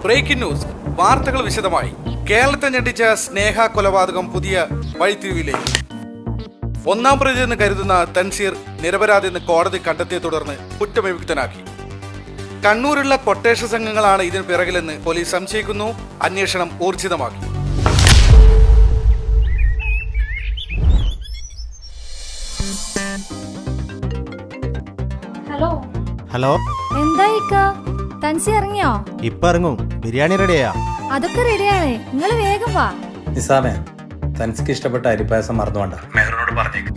Breaking news, വാർത്തകൾ വിശദമായി. കേരളത്തെ ഞെട്ടിച്ച സ്നേഹ കൊലപാതകം പുതിയ വഴിത്തിരിവിലേക്ക്. ഒന്നാം പ്രതി എന്ന് കരുതുന്ന തൻസീർ നിരപരാധിയെന്ന് കോടതി കണ്ടെത്തിയെ തുടർന്ന് കുറ്റവിമുക്തനാക്കി. കണ്ണൂരുള്ള കൊട്ടേഷൻ സംഘങ്ങളാണ് ഇതിന് പിറകിലെന്ന് പോലീസ് സംശയിക്കുന്നു. അന്വേഷണം ഊർജിതമാക്കി. ഹലോ, എന്തായിക്ക തൻസി ഇറങ്ങിയോ? ഇപ്പൊ ഇറങ്ങും. ബിരിയാണി റെഡിയാ? അതൊക്കെ റെഡിയാണ്, നിങ്ങൾ വേഗം വാ. നിസാമേ, തനിക്ക് ഇഷ്ടപ്പെട്ട അരിപ്പായസം മറന്നുകൊണ്ട മെഹറിനോട് പറഞ്ഞേക്ക്.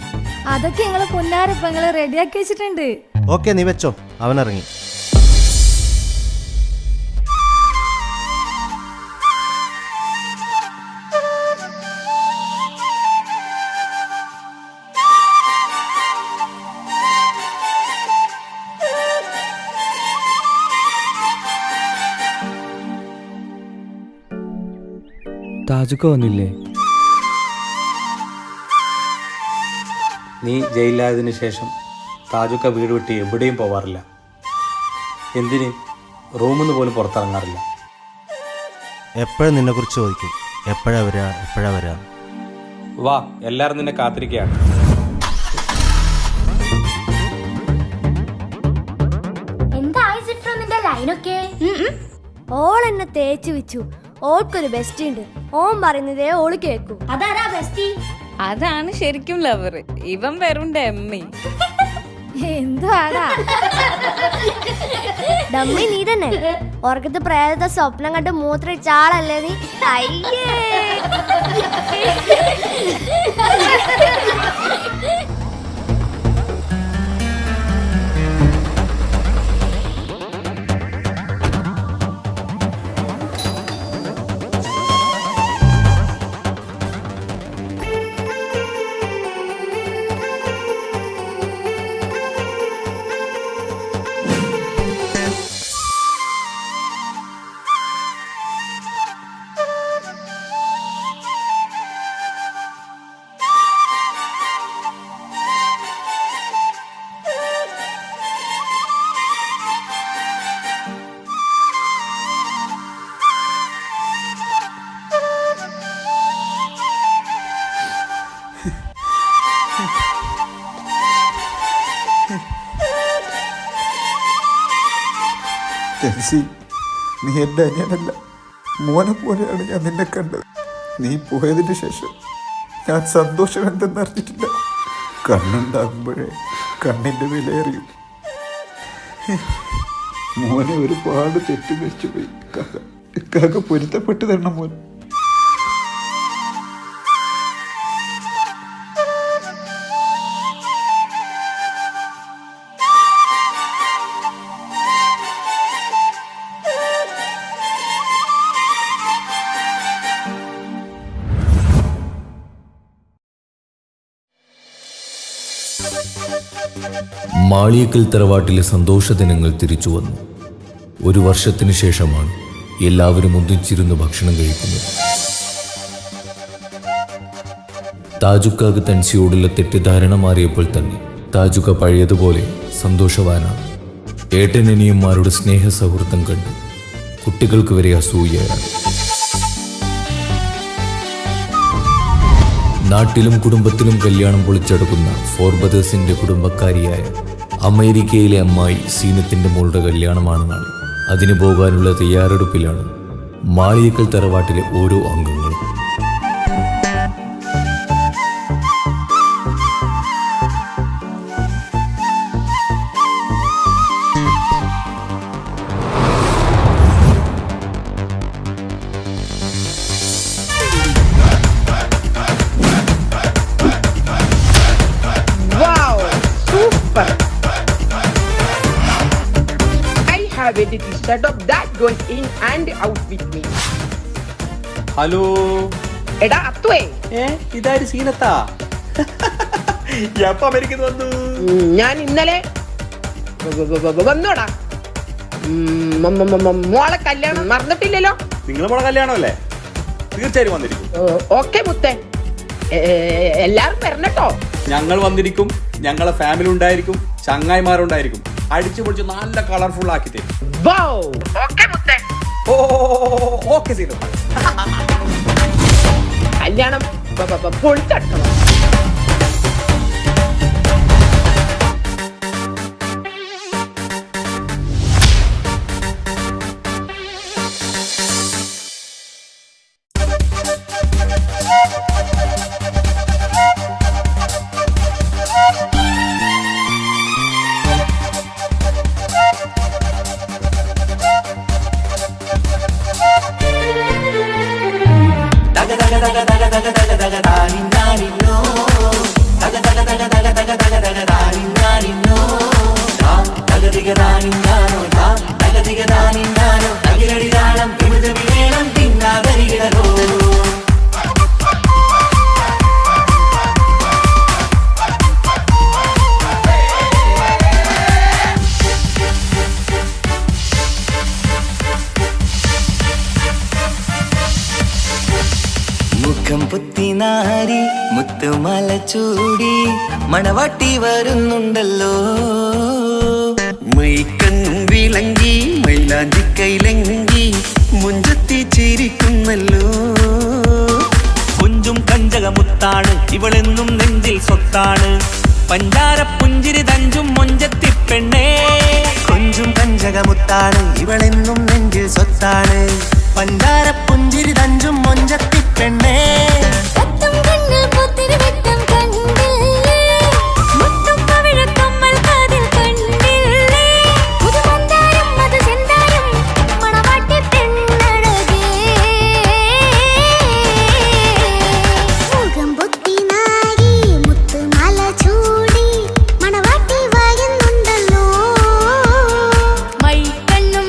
അതൊക്കെ നിങ്ങള് പൊന്നാരപ്പ നിങ്ങള് റെഡിയാക്കി വെച്ചിട്ടുണ്ട്. ഓക്കെ, നീ വെച്ചോ. അവൻ ഇറങ്ങി. താജുക്ക വന്നില്ലേ? നീ ജയിലിലായതിനു ശേഷം താജുക്ക വീട് വിട്ട് എവിടെയും പോവാറില്ല. എന്തിന് റൂമിൽ നിന്ന് പോലും പുറത്തിറങ്ങാറില്ല. എപ്പോഴും നിന്നെ കുറിച്ച് ചോദിക്കും. എപ്പോഴാ വരാ? വാ, എല്ലാരും നിന്നെ കാത്തിരിക്കുകയാണ്. ഓൾ എന്നെ തേച്ചു വെച്ചു. ഓൾക്കൊരു ബെസ്റ്റ് ഉണ്ട്. ഓൻ പറയുന്നതേ ഓള് കേക്കൂ. അതാരാ ബെസ്റ്റി? അതാണ് ശരിക്കും ലവർ. ഇവൻ വെറും ഡമ്മി. എന്തുവാടാ ഡമ്മി? നീ തന്നെ ഉറക്കത്ത് പ്രേതത്തെ സ്വപ്നം കണ്ട് മൂത്രയിച്ച ആളല്ലേ നീ? അയ്യേ, തെൻസി, നീ എൻ്റെ അനിയനല്ല, മോനെ പോലെയാണ് ഞാൻ നിന്നെ കണ്ടത്. നീ പോയതിന് ശേഷം ഞാൻ സന്തോഷം എന്തെന്നറിഞ്ഞിട്ടില്ല. കണ്ണുണ്ടാകുമ്പോഴേ കണ്ണിൻ്റെ വിലയറിയും. മോനെ ഒരുപാട് തെറ്റിദ്ധരിച്ചു പോയി. കാക്ക പൊരുത്തപ്പെട്ട് തരണം മോൻ. മാളിയേക്കൽ തറവാട്ടിലെ സന്തോഷ ദിനങ്ങൾ തിരിച്ചു വന്നു. ഒരു വർഷത്തിന് ശേഷമാണ് എല്ലാവരും ഒന്നിച്ചിരുന്ന് ഭക്ഷണം കഴിക്കുന്നത്. താജുക്കാക്ക് തൻസിയോടുള്ള തെറ്റിദ്ധാരണ മാറിയപ്പോൾ തന്നെ താജുക്ക പഴയതുപോലെ സന്തോഷവാനാണ്. ഏട്ടനനിയന്മാരുടെ സ്നേഹ സൗഹൃദം കണ്ട് കുട്ടികൾക്ക് വരെ അസൂയയാണ്. നാട്ടിലും കുടുംബത്തിലും കല്യാണം പൊളിച്ചെടുക്കുന്ന ഫോർബദേഴ്സിന്റെ കുടുംബക്കാരിയായ അമേരിക്കയിലെ അമ്മായി സീനത്തിന്റെ മോളുടെ കല്യാണമാണ് നാളെ. അതിന് പോകാനുള്ള തയ്യാറെടുപ്പിലാണ് മാളിയേക്കൽ തറവാട്ടിലെ ഓരോ അംഗങ്ങളും. A little setup that goes in and out with me. Hello എടാ അത്തുവേ, ഇതാര് സീനത്താ? എപ്പോ അമേരിക്കയിൽ വന്നു? ഞാൻ ഇന്നലെ വന്നോടാ. മോളെ കല്യാണം മറന്നിട്ടില്ലല്ലോ? നിങ്ങളെ മോളെ കല്യാണമല്ലേ? തീർച്ചയായും വന്നിരിക്കും. ഓക്കെ മുത്തേ, എല്ലാരും വരണട്ടോ. ഞങ്ങൾ വന്നിരിക്കും. ഞങ്ങളെ ഫാമിലി ഉണ്ടായിരിക്കും, ചങ്ങായിമാരുണ്ടായിരിക്കും. അടിച്ചു പൊളിച്ച് നല്ല കളർഫുൾ ആക്കി തരും. ഓക്കെ മുത്തേ. ഓക്കെ സീനു കല്യാണം പൊളിച്ചടക്കണം. മുഖം പുത്തിനാരി മുത്തുമാല ചൂടി മണവാട്ടി വരുന്നുണ്ടല്ലോ. മൈക്കണ്ണും വിളങ്ങി മൈലാഞ്ചി കൈലങ്കി മുഞ്ചത്തി ചിരിക്കുന്നല്ലോ. കുഞ്ചും കഞ്ചകമുത്താണ് ഇവളെന്നും നെഞ്ചിൽ സ്വത്താണ്. പഞ്ചാര പുഞ്ചിരി തഞ്ചും മൊഞ്ചത്തി പെണ്ണേ. കുഞ്ചും കഞ്ചകമുത്താണ് ഇവളെന്നും നെഞ്ചിൽ സ്വത്താണ്. പഞ്ചാര പുഞ്ചിരി തഞ്ചും മൊഞ്ചത്തി പെണ്ണേ. മൈക്കണ്ണും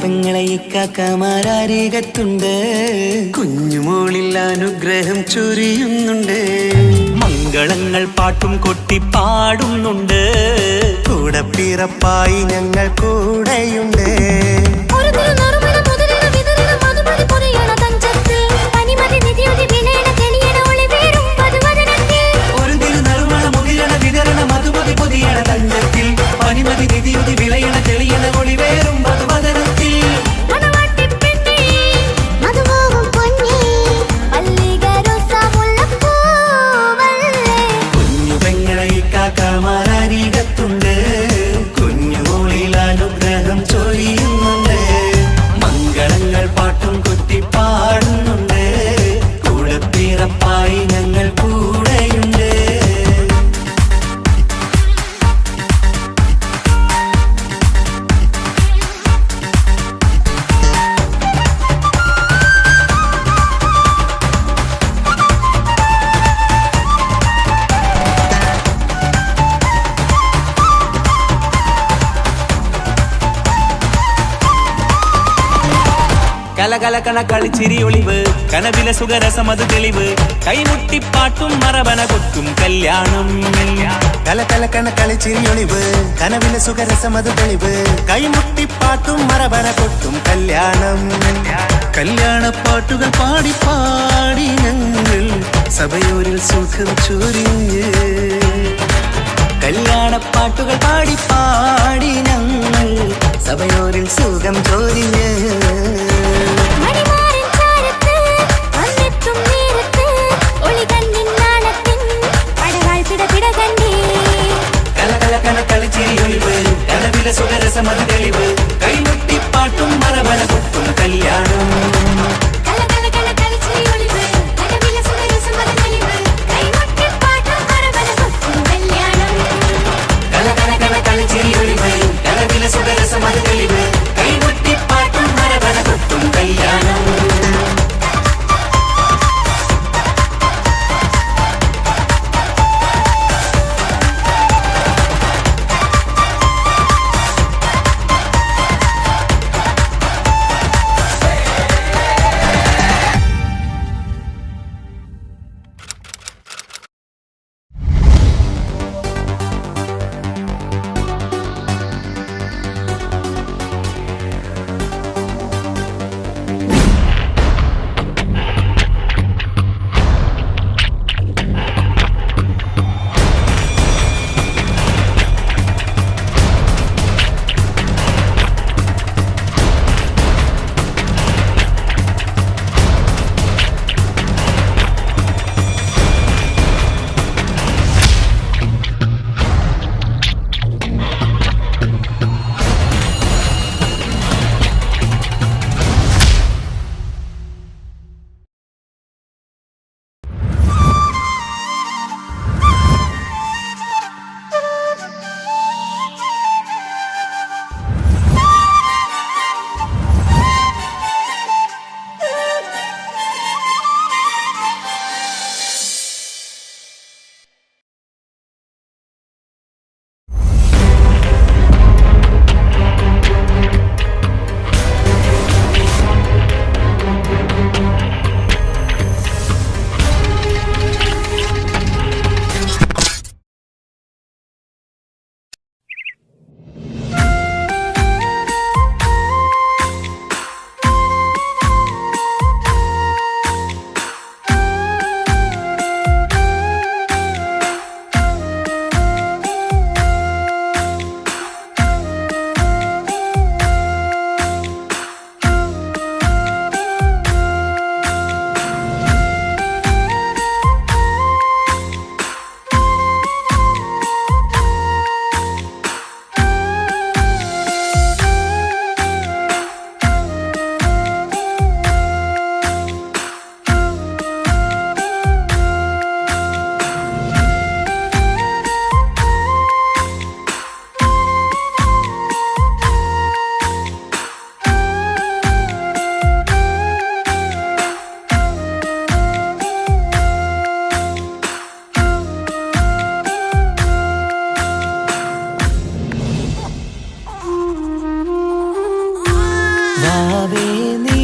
പെങ്ങളെ ഇക്കാക്കമാരാരികത്തുണ്ട്, കുഞ്ഞുമോളിൽ അനുഗ്രഹം ചൊരിയുന്നുണ്ട്. മംഗളങ്ങൾ പാട്ടും കൊട്ടി പാടുന്നുണ്ട്, കൂടെ പിറപ്പായി ഞങ്ങൾ കൂടെയുണ്ട്. ഒരു തിരുനറുമണ മുകിലണ വിതരണ മധുമതി പൊതിയണ തഞ്ചത്തിൽ, പനിമതി നിധിയുതി വിളയണ തെളിയണ ഒളിവേറും മധുവദനത്തിൽ. കുഞ്ഞു പെങ്ങളെ ഇക്കാക്കമാരാരികത്തുണ്ട്, കുഞ്ഞുമോളിൽ അനുഗ്രഹം ചൊരിയുന്നുണ്ട്. മംഗളങ്ങൾ പാട്ടും കൊട്ടി പാടുന്നുണ്ട്, കൂടെ പിറപ്പായി ഞങ്ങൾ കൂടെയുണ്ട്. കലകലകണ കളിച്ചിരി ഒളിവ്, കനവിലെ സുഖരസമത് തെളിവ്, കൈമുട്ടിപ്പാട്ടും മറവന കൊത്തും കല്യാണം. കലകലകണ കളിച്ചിരി ഒളിവ്, കനവിലെ സുഖരസമത് തെളിവ്, കൈമുട്ടിപ്പാട്ടും മറവന കൊത്തും കല്യാണം. കല്യാണപ്പാട്ടുകൾ പാടി പാടി ഞങ്ങൾ സഭയോരിൽ സുഖം ചൊരിഞ്ഞ്, കല്യാണപ്പാട്ടുകൾ പാടി പാടി ഞങ്ങൾ സഭയോരിൽ സുഖം ചൊരിഞ്ഞ്. കലകലകണ കളിച്ചിരി ഒളിവ്, കനവിലെ സുഖരസമത് തെളിവ്, കൈമുട്ടിപ്പാട്ടും മറവന കൊത്തും കല്യാണം. കലകലകണ കളിച്ചിരി ഒളിവ്, കനവിലെ സുഖരസമത് തെളിവ്, കൈമുട്ടിപ്പാട്ടും മറവന വാവേ നീ